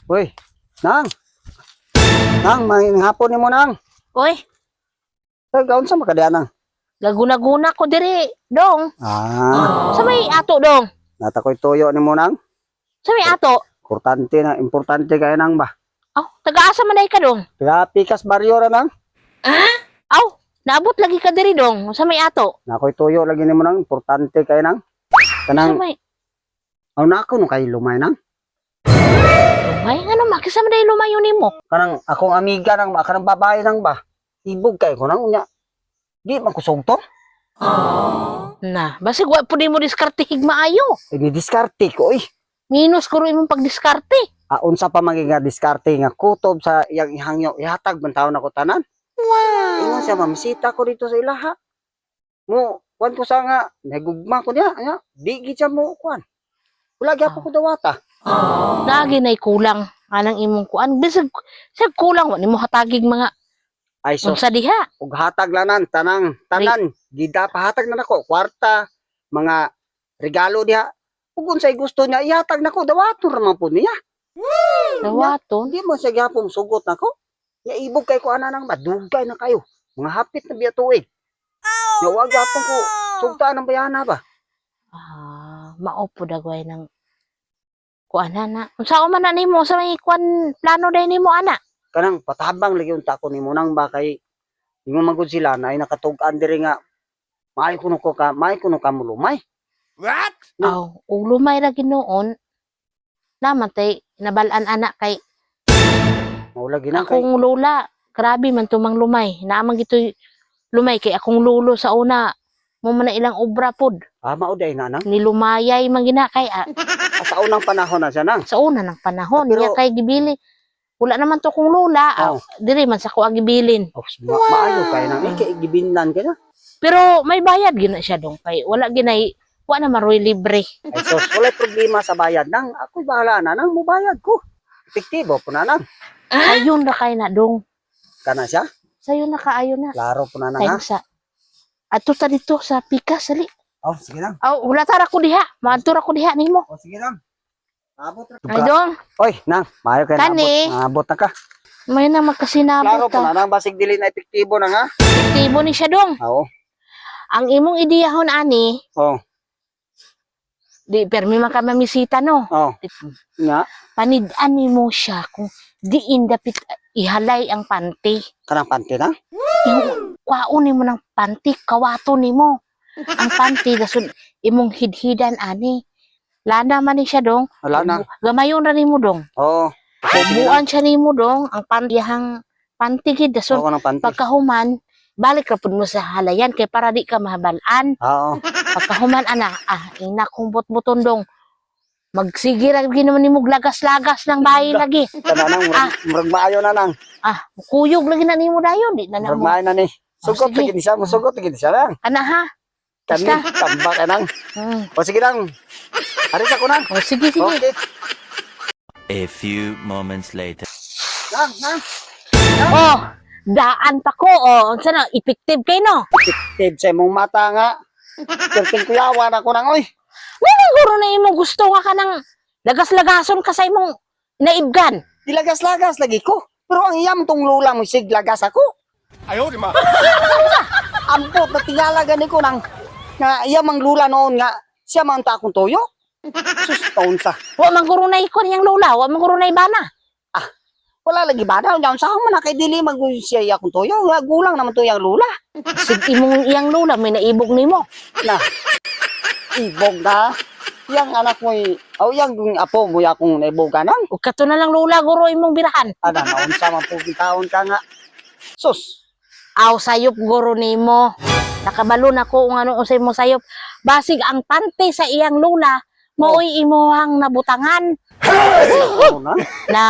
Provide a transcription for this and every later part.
Uy, Nang. Nang, manging hapon ni mo, Nang. Oy, Gaon sa makadaan, Nang. gaguna-guna ko diri, dong. Sa may ato, dong. Natakoy tuyo ni mo, Nang. Sa may ato. Importante kayo, Nang ba? Aw, taga-asa man ka, dong. Pikas baryo ra, Nang. Aw, naabot lagi ka diri, dong. Sa may ato. Nakoy tuyo lagi ni mo, Nang. Importante kayo, Nang. Sa Kanang, may... aw na ako nung kayo lumay, Nang. Lumay, ano, makisa man dahil lumayo ni mo. Kanang akong amiga, Nang ba? Kanang babae, Nang ba? Ibog kayo ko, Nang. Unya. Di man kusog to. Na, basig wa po di mo diskarte higmaayo. Diskarte ko, uy. Minus ko rin mong pagdiskarte. Unsa pa maging diskarte nga kutob sa iyang ihangyo ihatag man taon ako tanan. Wow. Ingon siya mamisita ko dito sa ilaha. Mo kuan ko sa nga nagugma ko niya nya di gid siya mo kuan. Wala gyapon ko dawata. Lagi na'y kulang. Anang imong kuan. Bisag kulang. Wala mo hatagig mga Ay so unsa diha. ug hatag lanan tanan gida pahatag na nako kwarta mga regalo diha. Ug unsay gusto niya ihatag nako dawaton ra man pud niya. Dawaton. Hindi mo siya gyapon sugot nako. Nya ibog kay ko ana nang madugay na kayo. Mga hapit na biya tuig. Nya wa gyapon ko sugtaan ang bayana ba. Mao po dagway ng kuan na. Unsa man na nimo sa may kuan plano day nimo ana? Kanang patabang lagi unta ko nimo nang ba kay ingon man gud sila na ay nakatug-an diri nga may kuno ka mulumay. What? Aw, ulumay ra ginoon. Namatay nabalan anak kay Mao lagi nang kay akong lola. Grabe man tumang lumay. Naamang gitoy lumay kay akong lolo sa una. Mo man na ilang obra pod. mao day na nang Nilumayay man gina kay sa unang panahon na siya nang. sa una ng panahon. Pero- Niya kay gibili. Wala naman to kong lola. Oh. Diri man sa kuha gibilin. Maayo kay nang kay gibinlan kay na. Pero may bayad gina siya dong kay wala ginay wa na maroy libre. Ay sos wala problema sa bayad nang ako'y bahala na nang mubayad ko. Epektibo po na nang. Ayun na kay na dong. Kana siya? Sayo na kaayo na. Klaro po na nang Kay ha. sa ato ta dito sa pikas sali. Oh sige nang. Aw wala tara ko diha. Maadto ra ko diha nimo. Oh sige nang. Abot ra. Ay dong, Oy nang, maayo kay Kani. naabot na ka. may na Klaro magkasinabot po na ta. nang basig dili na epektibo nang ha. Aktibo ni siya dong. Oo. Ang imong ideyahon ani, Oh. di permi man ka mamisita no. Oh. Nga Panid-an mo siya kung diin dapit ihalay ang panty. kanang pante na. Yung kwaon mo ng panty, kawato nimo. Ang panty, dasun imong hidhidan ani. Lana man ni siya dong. Wala na. Gamayon ra nimo dong. Oh. Bubuan siya nimo dong. Ang pantihang panty gid dasun Ako ng pante. pagkahuman, balik ra pud mo sa halayan kay para di ka mahabalan. Oo. Pagkahuman ana, ina kong bot-boton dong. Magsige ra gid naman nimo lagas-lagas ng bahay lagi. Kana nang murag maayo na nang. Kuyog lagi na nimo dayon di na Murag mo. maayo na ni. Sugot sige. lagi siya, musugot lagi siya nang. Ana ha. Kani Basta. tamba ka nang. O sige nang. Aris ako nang. O sige sige. Okay. A few moments later. Nang. Oh, daan pa ko. Oh, unsa na effective kay no? Tib sa mong mata nga. Perting kuyawan ako nang oy. Wala guro na imong gusto nga kanang lagas-lagason ka sa imong naibgan. Dilagas-lagas lagi ko. Pero ang iyam tong lula mo siglagas ako. Ayaw, di ma. Ampot na tingala gani ko nang nga iyam ang lula noon nga siya man ta akong toyo. Sus taon sa. Wa man guro na ikon yang lola, wa man guro na ibana. Wala lagi ba daw sa man kay dili mag siya akong toyo. Nga gulang naman to yang lula. Sig imong iyang lola may naibog nimo. Na. Ibog na. Yang anak mo yang apo mo akong naiboga nang. Ug kato na lang lola guro imong birahan. Ada naon sa man po taon ka nga. Sus. Aw sayop guro nimo. Nakabalo na ko kung ano usay mo sayop. Basig ang pante sa iyang lola, maoy imuhang nabutangan Ano na? na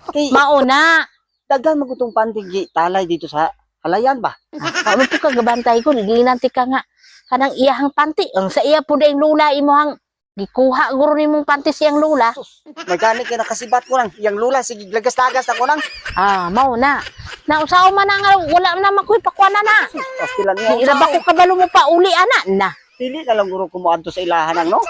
Kay mauna. daghan magutong pantigi talay dito sa halayan ba? Ano po kagabantay ko, gilinanti ka nga kanang iyahang panty. Ang sa iya po dahil lula imuhang gikuha guro nimong panty siyang lula. Mechanic ka nakasibat ko lang. Yang lula sige lagas-lagas ako lang. Mauna. Nausaw man na nga, wala na makoy pakwana na. Pastilan Di niya. iraba ko kabalo mo pa uli ana na. Dili na lang guro kumuadto sa ilahan ang no.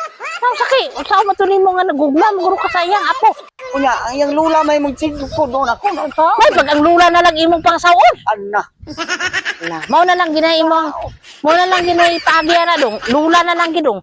Ang sakit. Unsa man to nimo nga nagugma maguro ka sa iyang apo. Kunya, ang iyang lula may magsigod ko doon ako. Unsa? May pag ang lula na lang imong pangsawon. Ana. Mao na lang ginay imong. Mao na lang ginay paagya na dong. Lula na lang gidong.